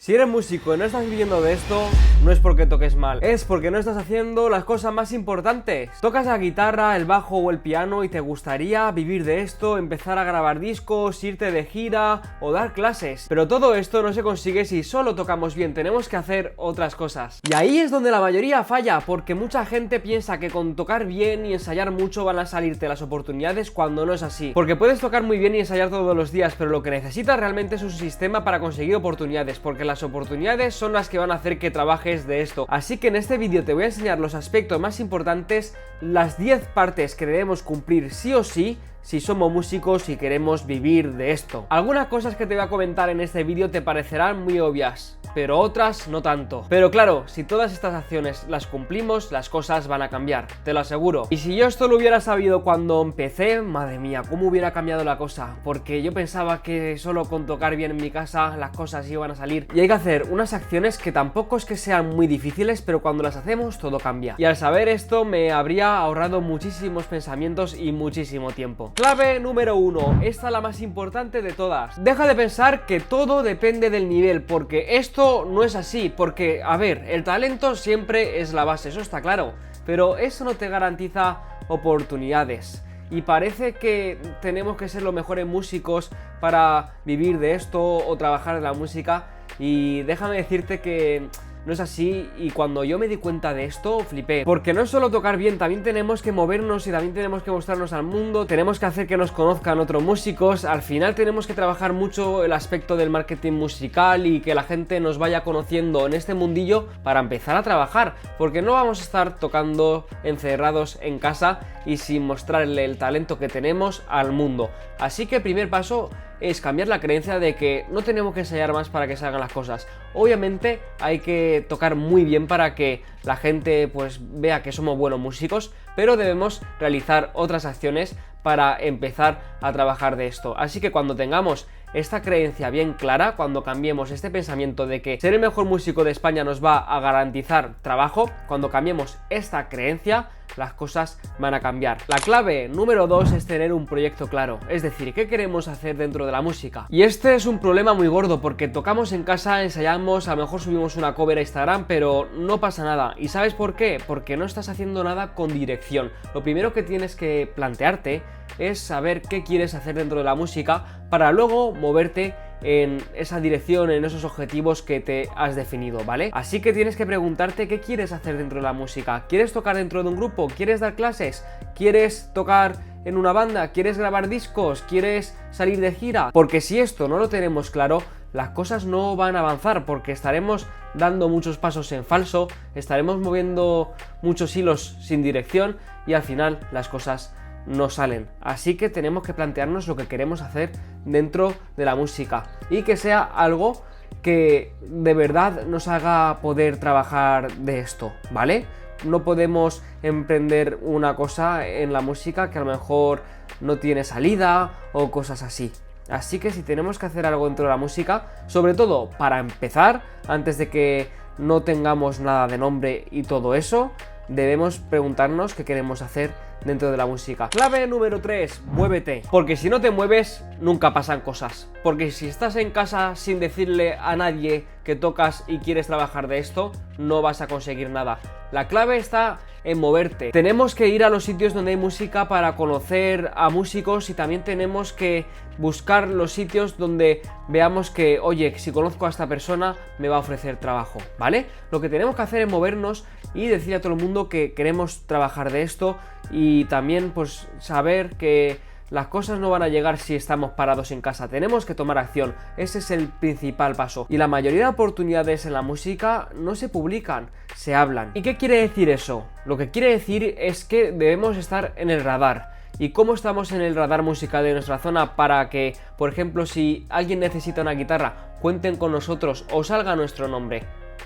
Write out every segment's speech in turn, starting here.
Si eres músico y no estás viviendo de esto, no es porque toques mal, es porque no estás haciendo las cosas más importantes. Tocas la guitarra, el bajo o el piano y te gustaría vivir de esto, empezar a grabar discos, irte de gira o dar clases. Pero todo esto no se consigue si solo tocamos bien, tenemos que hacer otras cosas. Y ahí es donde la mayoría falla, porque mucha gente piensa que con tocar bien y ensayar mucho van a salirte las oportunidades cuando no es así. Porque puedes tocar muy bien y ensayar todos los días, pero lo que necesitas realmente es un sistema para conseguir oportunidades, porque las oportunidades son las que van a hacer que trabajes de esto. Así que en este vídeo te voy a enseñar los aspectos más importantes, las 10 partes que debemos cumplir sí o sí si somos músicos y queremos vivir de esto. Algunas cosas que te voy a comentar en este vídeo te parecerán muy obvias, pero otras no tanto. Pero claro, si todas estas acciones las cumplimos, las cosas van a cambiar, te lo aseguro. Y si yo esto lo hubiera sabido cuando empecé, madre mía, cómo hubiera cambiado la cosa. Porque yo pensaba que solo con tocar bien en mi casa las cosas iban a salir. Y hay que hacer unas acciones que tampoco es que sean muy difíciles, pero cuando las hacemos todo cambia. Y al saber esto me habría ahorrado muchísimos pensamientos y muchísimo tiempo. Clave número 1, esta es la más importante de todas. Deja de pensar que todo depende del nivel, porque esto no es así, porque, a ver, el talento siempre es la base, eso está claro, pero eso no te garantiza oportunidades. Y parece que tenemos que ser los mejores músicos para vivir de esto o trabajar en la música, y déjame decirte que no es así, y cuando yo me di cuenta de esto, flipé. Porque no es solo tocar bien, también tenemos que movernos y también tenemos que mostrarnos al mundo, tenemos que hacer que nos conozcan otros músicos, al final tenemos que trabajar mucho el aspecto del marketing musical y que la gente nos vaya conociendo en este mundillo para empezar a trabajar, porque no vamos a estar tocando encerrados en casa y sin mostrarle el talento que tenemos al mundo. Así que el primer paso es cambiar la creencia de que no tenemos que ensayar más para que salgan las cosas. Obviamente hay que tocar muy bien para que la gente pues vea que somos buenos músicos, pero debemos realizar otras acciones para empezar a trabajar de esto. Así que cuando tengamos esta creencia bien clara, cuando cambiemos este pensamiento de que ser el mejor músico de España nos va a garantizar trabajo, cuando cambiemos esta creencia, las cosas van a cambiar. La clave número 2 es tener un proyecto claro, es decir, ¿qué queremos hacer dentro de la música? Y este es un problema muy gordo, porque tocamos en casa, ensayamos, a lo mejor subimos una cover a Instagram, pero no pasa nada. ¿Y sabes por qué? Porque no estás haciendo nada con dirección. Lo primero que tienes que plantearte es saber qué quieres hacer dentro de la música para luego moverte en esa dirección, en esos objetivos que te has definido, ¿vale? Así que tienes que preguntarte qué quieres hacer dentro de la música. ¿Quieres tocar dentro de un grupo? ¿Quieres dar clases? ¿Quieres tocar en una banda? ¿Quieres grabar discos? ¿Quieres salir de gira? Porque si esto no lo tenemos claro, las cosas no van a avanzar, porque estaremos dando muchos pasos en falso, estaremos moviendo muchos hilos sin dirección y al final las cosas no salen. Así que tenemos que plantearnos lo que queremos hacer dentro de la música y que sea algo que de verdad nos haga poder trabajar de esto, ¿vale? No podemos emprender una cosa en la música que a lo mejor no tiene salida o cosas así. Así que si tenemos que hacer algo dentro de la música, sobre todo para empezar, antes de que no tengamos nada de nombre y todo eso, debemos preguntarnos qué queremos hacer dentro de la música. Clave número 3, muévete. Porque si no te mueves, nunca pasan cosas. Porque si estás en casa sin decirle a nadie que tocas y quieres trabajar de esto, no vas a conseguir nada. La clave está en moverte. Tenemos que ir a los sitios donde hay música para conocer a músicos, y también tenemos que buscar los sitios donde veamos que, oye, si conozco a esta persona me va a ofrecer trabajo, ¿vale? Lo que tenemos que hacer es movernos y decir a todo el mundo que queremos trabajar de esto, y también pues saber que las cosas no van a llegar si estamos parados en casa. Tenemos que tomar acción, ese es el principal paso. Y la mayoría de oportunidades en la música no se publican, se hablan. ¿Y qué quiere decir eso? Lo que quiere decir es que debemos estar en el radar. ¿Y cómo estamos en el radar musical de nuestra zona para que, por ejemplo, si alguien necesita una guitarra, cuenten con nosotros o salga nuestro nombre?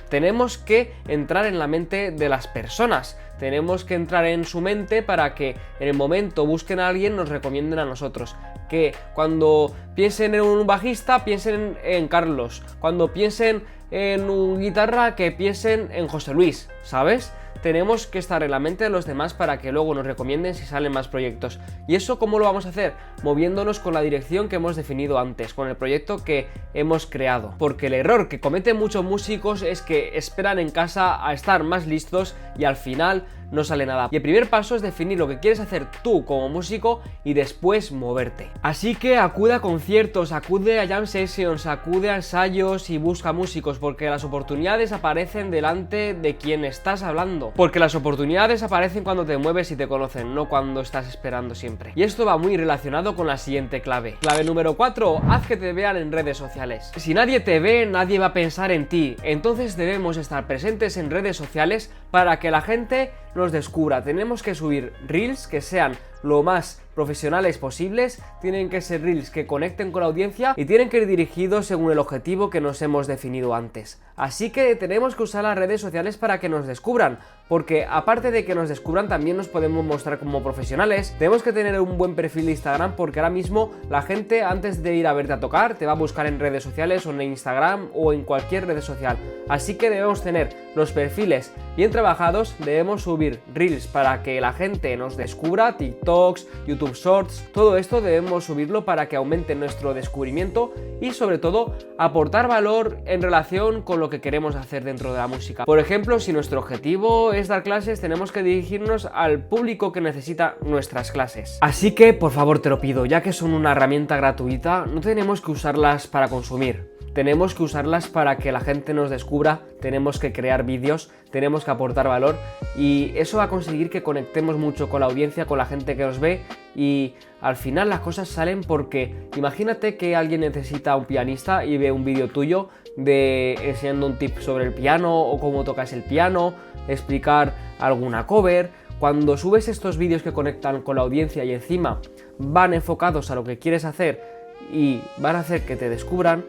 Tenemos que entrar en la mente de las personas, tenemos que entrar en su mente para que en el momento busquen a alguien, nos recomienden a nosotros. Que cuando piensen en un bajista, piensen en Carlos. Cuando piensen en un guitarra, que piensen en José Luis, ¿sabes? tenemos que estar en la mente de los demás para que luego nos recomienden si salen más proyectos. ¿Y eso cómo lo vamos a hacer? Moviéndonos con la dirección que hemos definido antes, con el proyecto que hemos creado. Porque el error que cometen muchos músicos es que esperan en casa a estar más listos y al final no sale nada. Y el primer paso es definir lo que quieres hacer tú como músico y después moverte. Así que acude a conciertos, acude a jam sessions, acude a ensayos y busca músicos, porque las oportunidades aparecen delante de quien estás hablando. Porque las oportunidades aparecen cuando te mueves y te conocen, no cuando estás esperando siempre. Y esto va muy relacionado con la siguiente clave. Clave número 4, haz que te vean en redes sociales. Si nadie te ve, nadie va a pensar en ti. Entonces debemos estar presentes en redes sociales para que la gente nos descubra. Tenemos que subir reels que sean lo más profesionales posibles, tienen que ser reels que conecten con la audiencia y tienen que ir dirigidos según el objetivo que nos hemos definido antes. Así que tenemos que usar las redes sociales para que nos descubran, porque aparte de que nos descubran también nos podemos mostrar como profesionales. Tenemos que tener un buen perfil de Instagram, porque ahora mismo la gente antes de ir a verte a tocar te va a buscar en redes sociales o en Instagram o en cualquier red social. Así que debemos tener los perfiles bien trabajados, debemos subir reels para que la gente nos descubra, TikToks, YouTube Shorts, todo esto debemos subirlo para que aumente nuestro descubrimiento y sobre todo aportar valor en relación con lo que queremos hacer dentro de la música. Por ejemplo, si nuestro objetivo es dar clases, tenemos que dirigirnos al público que necesita nuestras clases. Así que, por favor, te lo pido, ya que son una herramienta gratuita, no tenemos que usarlas para consumir. Tenemos que usarlas para que la gente nos descubra, tenemos que crear vídeos, tenemos que aportar valor y eso va a conseguir que conectemos mucho con la audiencia, con la gente que nos ve y al final las cosas salen porque imagínate que alguien necesita un pianista y ve un vídeo tuyo de enseñando un tip sobre el piano o cómo tocas el piano, explicar alguna cover. Cuando subes estos vídeos que conectan con la audiencia y encima van enfocados a lo que quieres hacer y van a hacer que te descubran,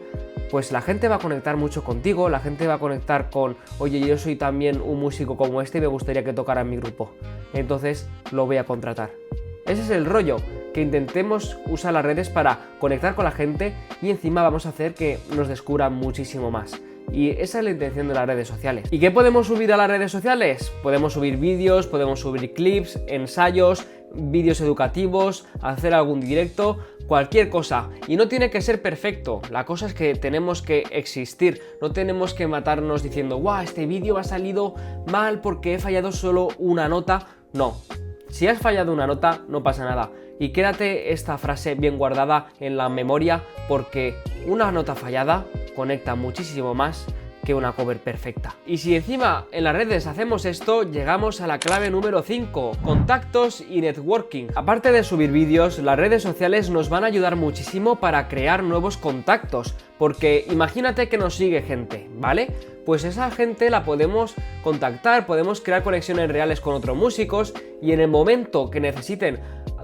pues la gente va a conectar mucho contigo, la gente va a conectar con, oye, yo soy también un músico como este y me gustaría que tocara en mi grupo, entonces lo voy a contratar. Ese es el rollo, que intentemos usar las redes para conectar con la gente y encima vamos a hacer que nos descubran muchísimo más. Y esa es la intención de las redes sociales. ¿Y qué podemos subir a las redes sociales? Podemos subir vídeos, podemos subir clips, ensayos, vídeos educativos, hacer algún directo, cualquier cosa. Y no tiene que ser perfecto, la cosa es que tenemos que existir, no tenemos que matarnos diciendo, guau, este vídeo ha salido mal porque he fallado solo una nota. No, si has fallado una nota no pasa nada. Y quédate esta frase bien guardada en la memoria, porque una nota fallada conecta muchísimo más que una cover perfecta. Y si encima en las redes hacemos esto, llegamos a la clave número 5, contactos y networking. Aparte de subir vídeos, las redes sociales nos van a ayudar muchísimo para crear nuevos contactos, porque imagínate que nos sigue gente, ¿vale? Pues esa gente la podemos contactar, podemos crear conexiones reales con otros músicos y en el momento que necesiten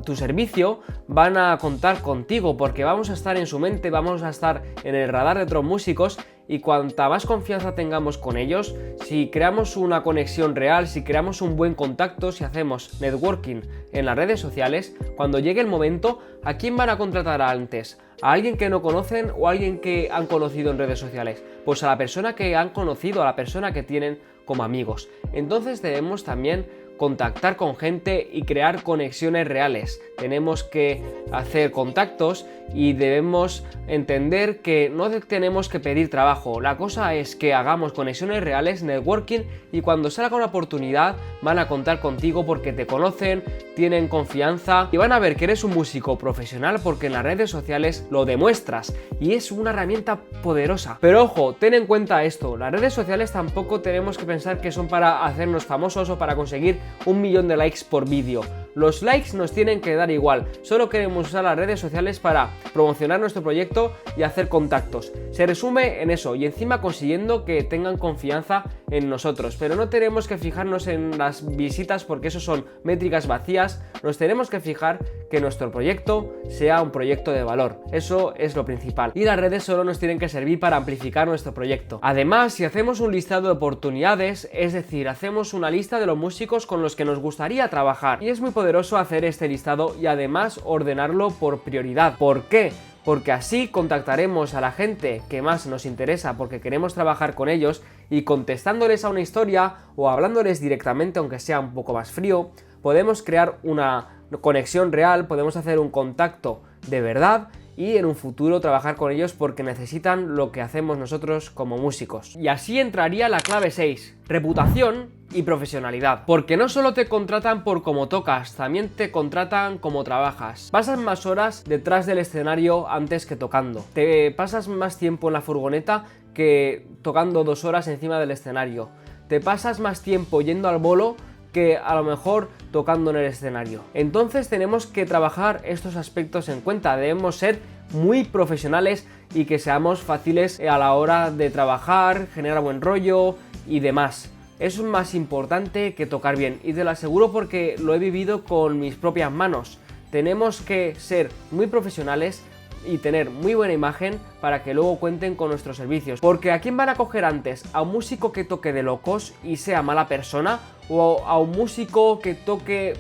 tu servicio van a contar contigo porque vamos a estar en su mente, vamos a estar en el radar de otros músicos y cuanta más confianza tengamos con ellos, si creamos una conexión real, si creamos un buen contacto, si hacemos networking en las redes sociales, cuando llegue el momento, ¿a quién van a contratar antes? ¿A alguien que no conocen o a alguien que han conocido en redes sociales? Pues a la persona que han conocido, a la persona que tienen como amigos. Entonces debemos también contactar con gente y crear conexiones reales. Tenemos que hacer contactos y debemos entender que no tenemos que pedir trabajo. La cosa es que hagamos conexiones reales, networking, y cuando salga una oportunidad van a contar contigo porque te conocen, tienen confianza y van a ver que eres un músico profesional porque en las redes sociales lo demuestras y es una herramienta poderosa. Pero ojo, ten en cuenta esto, las redes sociales tampoco tenemos que pensar que son para hacernos famosos o para conseguir 1 millón de likes por vídeo. Los likes nos tienen que dar igual, solo queremos usar las redes sociales para promocionar nuestro proyecto y hacer contactos. Se resume en eso y encima consiguiendo que tengan confianza en nosotros, pero no tenemos que fijarnos en las visitas porque eso son métricas vacías, nos tenemos que fijar que nuestro proyecto sea un proyecto de valor, eso es lo principal y las redes solo nos tienen que servir para amplificar nuestro proyecto. Además, si hacemos un listado de oportunidades, es decir, hacemos una lista de los músicos con los que nos gustaría trabajar y es muy poderoso hacer este listado y además ordenarlo por prioridad. ¿Por qué? porque así contactaremos a la gente que más nos interesa porque queremos trabajar con ellos y contestándoles a una historia o hablándoles directamente, aunque sea un poco más frío, podemos crear una conexión real, podemos hacer un contacto de verdad y en un futuro trabajar con ellos porque necesitan lo que hacemos nosotros como músicos. Y así entraría la clave 6, reputación y profesionalidad. Porque no solo te contratan por cómo tocas, también te contratan como trabajas. Pasas más horas detrás del escenario antes que tocando. Te pasas más tiempo en la furgoneta que tocando 2 horas encima del escenario. Te pasas más tiempo yendo al bolo que a lo mejor tocando en el escenario. Entonces tenemos que trabajar estos aspectos en cuenta, debemos ser muy profesionales y que seamos fáciles a la hora de trabajar, generar buen rollo y demás. Eso es más importante que tocar bien y te lo aseguro porque lo he vivido con mis propias manos. Tenemos que ser muy profesionales y tener muy buena imagen para que luego cuenten con nuestros servicios. Porque ¿a quién van a coger antes? ¿A un músico que toque de locos y sea mala persona? ¿O a un músico que toque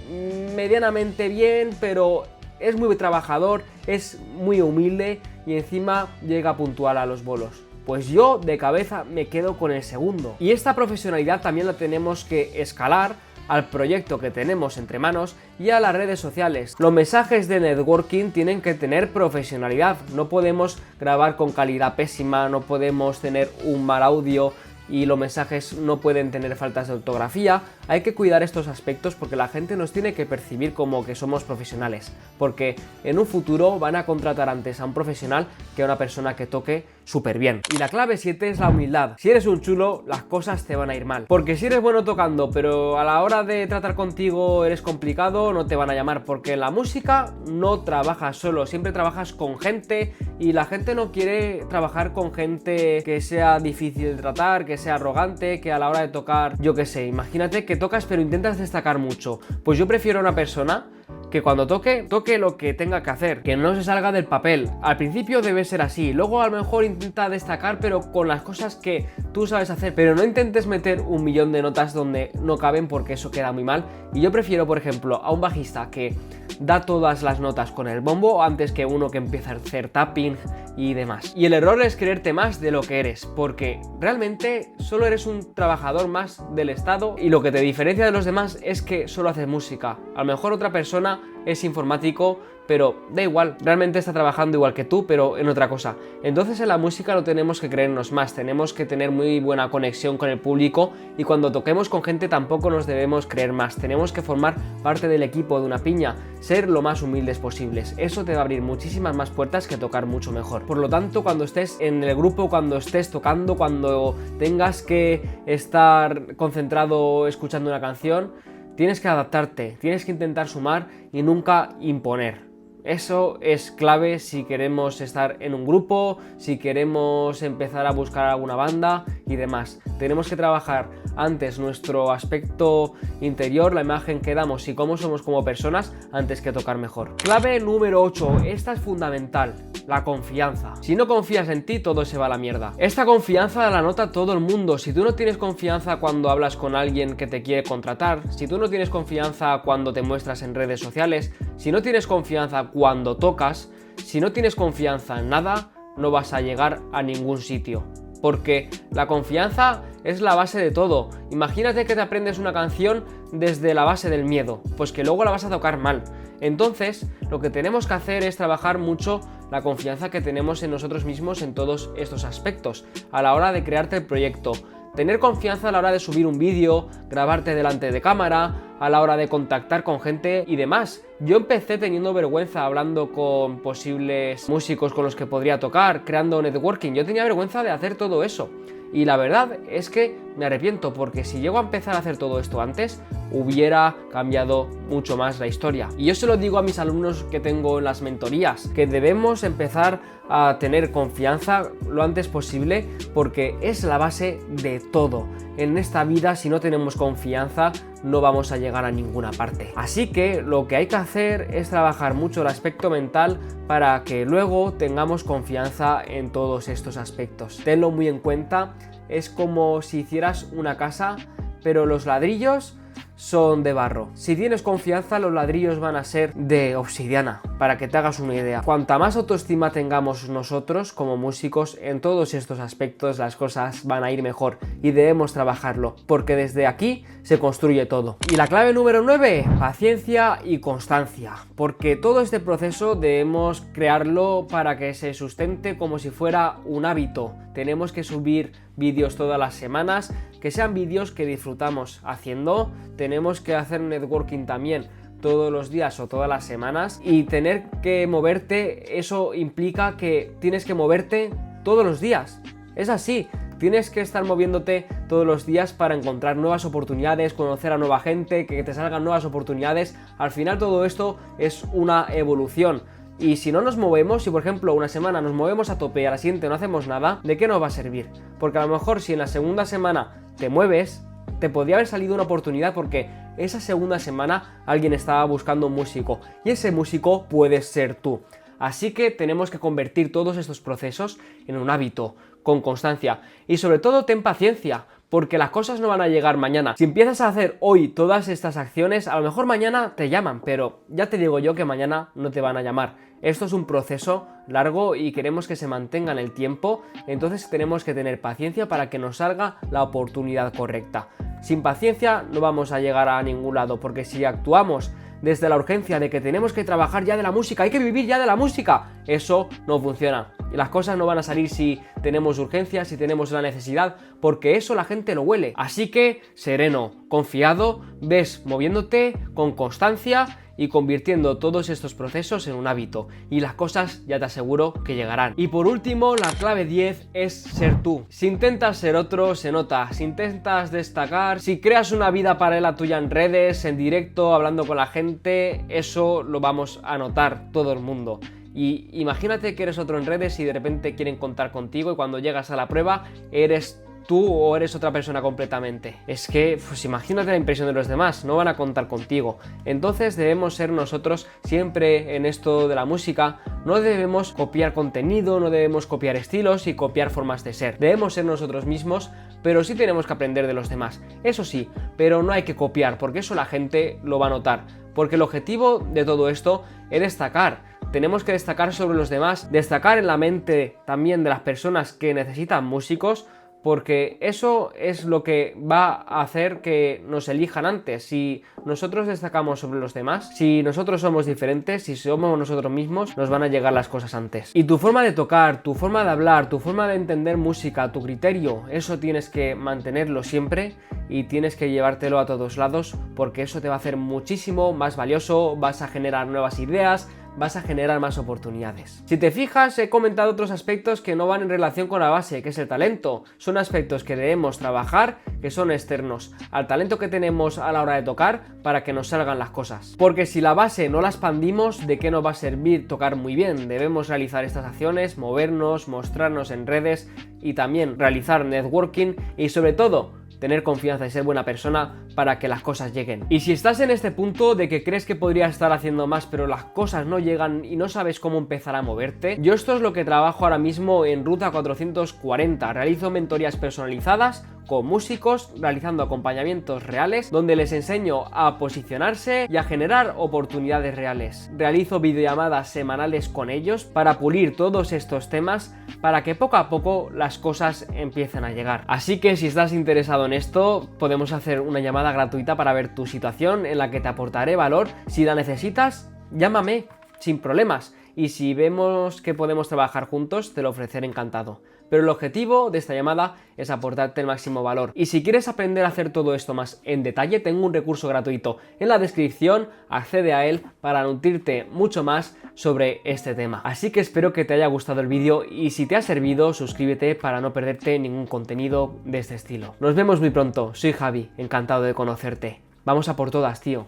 medianamente bien pero es muy trabajador, es muy humilde y encima llega puntual a los bolos? Pues yo de cabeza me quedo con el segundo. Y esta profesionalidad también la tenemos que escalar al proyecto que tenemos entre manos y a las redes sociales. Los mensajes de networking tienen que tener profesionalidad, no podemos grabar con calidad pésima, no podemos tener un mal audio y los mensajes no pueden tener faltas de ortografía. Hay que cuidar estos aspectos porque la gente nos tiene que percibir como que somos profesionales, porque en un futuro van a contratar antes a un profesional que a una persona que toque súper bien. Y la clave 7 es la humildad. Si eres un chulo, las cosas te van a ir mal, porque si eres bueno tocando pero a la hora de tratar contigo eres complicado, no te van a llamar, porque en la música no trabajas solo, siempre trabajas con gente y la gente no quiere trabajar con gente que sea difícil de tratar, que sea arrogante, que a la hora de tocar, yo qué sé, imagínate que tocas pero intentas destacar mucho. Pues yo prefiero una persona que cuando toque lo que tenga que hacer, que no se salga del papel. Al principio debe ser así, luego a lo mejor intenta destacar pero con las cosas que tú sabes hacer, pero no intentes meter 1.000.000 de notas donde no caben porque eso queda muy mal. Y yo prefiero, por ejemplo, a un bajista que da todas las notas con el bombo antes que uno que empieza a hacer tapping y demás. Y el error es creerte más de lo que eres, porque realmente solo eres un trabajador más del Estado y lo que te diferencia de los demás es que solo haces música. A lo mejor otra persona es informático, pero da igual, realmente está trabajando igual que tú, pero en otra cosa. Entonces en la música no tenemos que creernos más, tenemos que tener muy buena conexión con el público y cuando toquemos con gente tampoco nos debemos creer más, tenemos que formar parte del equipo de una piña, ser lo más humildes posibles. Eso te va a abrir muchísimas más puertas que tocar mucho mejor. Por lo tanto, cuando estés en el grupo, cuando estés tocando, cuando tengas que estar concentrado escuchando una canción, tienes que adaptarte, tienes que intentar sumar y nunca imponer. Eso es clave si queremos estar en un grupo, si queremos empezar a buscar alguna banda y demás. Tenemos que trabajar antes nuestro aspecto interior, la imagen que damos y cómo somos como personas antes que tocar mejor. Clave número 8, esta es fundamental, la confianza. Si no confías en ti, todo se va a la mierda. Esta confianza la nota todo el mundo. Si tú no tienes confianza cuando hablas con alguien que te quiere contratar, si tú no tienes confianza cuando te muestras en redes sociales, si no tienes confianza cuando tocas, si no tienes confianza en nada, no vas a llegar a ningún sitio. Porque la confianza es la base de todo. Imagínate que te aprendes una canción desde la base del miedo, pues que luego la vas a tocar mal. Entonces, lo que tenemos que hacer es trabajar mucho la confianza que tenemos en nosotros mismos en todos estos aspectos, a la hora de crearte el proyecto. Tener confianza a la hora de subir un vídeo, grabarte delante de cámara, a la hora de contactar con gente y demás. Yo empecé teniendo vergüenza hablando con posibles músicos con los que podría tocar, creando networking. Yo tenía vergüenza de hacer todo eso. Y la verdad es que me arrepiento porque si llego a empezar a hacer todo esto antes, hubiera cambiado mucho más la historia. Y yo se lo digo a mis alumnos que tengo en las mentorías, que debemos empezar a tener confianza lo antes posible porque es la base de todo. En esta vida, si no tenemos confianza, no vamos a llegar a ninguna parte. Así que lo que hay que hacer es trabajar mucho el aspecto mental para que luego tengamos confianza en todos estos aspectos. Tenlo muy en cuenta, es como si hicieras una casa, pero los ladrillos son de barro. Si tienes confianza, los ladrillos van a ser de obsidiana, para que te hagas una idea. Cuanta más autoestima tengamos nosotros como músicos en todos estos aspectos, las cosas van a ir mejor y debemos trabajarlo, porque desde aquí se construye todo. Y la clave número 9, paciencia y constancia, porque todo este proceso debemos crearlo para que se sustente como si fuera un hábito. Tenemos que subir vídeos todas las semanas, que sean vídeos que disfrutamos haciendo. Tenemos que hacer networking también todos los días o todas las semanas, y tener que moverte, eso implica que tienes que moverte todos los días. Es así. Tienes que estar moviéndote todos los días para encontrar nuevas oportunidades, conocer a nueva gente, que te salgan nuevas oportunidades. Al final todo esto es una evolución. Y si no nos movemos, si por ejemplo una semana nos movemos a tope y a la siguiente no hacemos nada, ¿de qué nos va a servir? Porque a lo mejor si en la segunda semana te mueves, te podría haber salido una oportunidad porque esa segunda semana alguien estaba buscando un músico y ese músico puedes ser tú. Así que tenemos que convertir todos estos procesos en un hábito, con constancia. Y sobre todo ten paciencia, porque las cosas no van a llegar mañana. Si empiezas a hacer hoy todas estas acciones, a lo mejor mañana te llaman, pero ya te digo yo que mañana no te van a llamar. Esto es un proceso largo y queremos que se mantenga en el tiempo, entonces tenemos que tener paciencia para que nos salga la oportunidad correcta. Sin paciencia no vamos a llegar a ningún lado, porque si actuamos desde la urgencia de que tenemos que trabajar ya de la música, hay que vivir ya de la música, eso no funciona. Y las cosas no van a salir si tenemos urgencia, si tenemos la necesidad, porque eso la gente lo huele. Así que sereno, confiado, ves moviéndote con constancia y convirtiendo todos estos procesos en un hábito, y las cosas ya te aseguro que llegarán. Y por último, la clave 10 es ser tú. Si intentas ser otro, se nota. Si intentas destacar, si creas una vida paralela tuya en redes, en directo, hablando con la gente, eso lo vamos a notar todo el mundo. Y imagínate que eres otro en redes y de repente quieren contar contigo y cuando llegas a la prueba eres tú o eres otra persona completamente. Es que, pues imagínate la impresión de los demás, no van a contar contigo. Entonces debemos ser nosotros siempre en esto de la música. No debemos copiar contenido, no debemos copiar estilos y copiar formas de ser. Debemos ser nosotros mismos, pero sí tenemos que aprender de los demás. Eso sí, pero no hay que copiar, porque eso la gente lo va a notar. Porque el objetivo de todo esto es destacar. Tenemos que destacar sobre los demás, destacar en la mente también de las personas que necesitan músicos, porque eso es lo que va a hacer que nos elijan antes. Si nosotros destacamos sobre los demás, si nosotros somos diferentes, si somos nosotros mismos, nos van a llegar las cosas antes. Y tu forma de tocar, tu forma de hablar, tu forma de entender música, tu criterio, eso tienes que mantenerlo siempre y tienes que llevártelo a todos lados, porque eso te va a hacer muchísimo más valioso, vas a generar nuevas ideas, vas a generar más oportunidades. Si te fijas, he comentado otros aspectos que no van en relación con la base, que es el talento. Son aspectos que debemos trabajar, que son externos al talento que tenemos a la hora de tocar para que nos salgan las cosas. Porque si la base no la expandimos, ¿de qué nos va a servir tocar muy bien? Debemos realizar estas acciones, movernos, mostrarnos en redes y también realizar networking y sobre todo tener confianza y ser buena persona para que las cosas lleguen. Y si estás en este punto de que crees que podrías estar haciendo más pero las cosas no llegan y no sabes cómo empezar a moverte, yo esto es lo que trabajo ahora mismo en Ruta 440. Realizo mentorías personalizadas con músicos, realizando acompañamientos reales donde les enseño a posicionarse y a generar oportunidades reales. Realizo videollamadas semanales con ellos para pulir todos estos temas para que poco a poco las cosas empiecen a llegar. Así que si estás interesado en esto, podemos hacer una llamada gratuita para ver tu situación en la que te aportaré valor. Si la necesitas, llámame sin problemas. Y si vemos que podemos trabajar juntos, te lo ofreceré encantado. Pero el objetivo de esta llamada es aportarte el máximo valor. Y si quieres aprender a hacer todo esto más en detalle, tengo un recurso gratuito en la descripción, accede a él para nutrirte mucho más sobre este tema. Así que espero que te haya gustado el vídeo y si te ha servido, suscríbete para no perderte ningún contenido de este estilo. Nos vemos muy pronto, soy Javi, encantado de conocerte. Vamos a por todas, tío.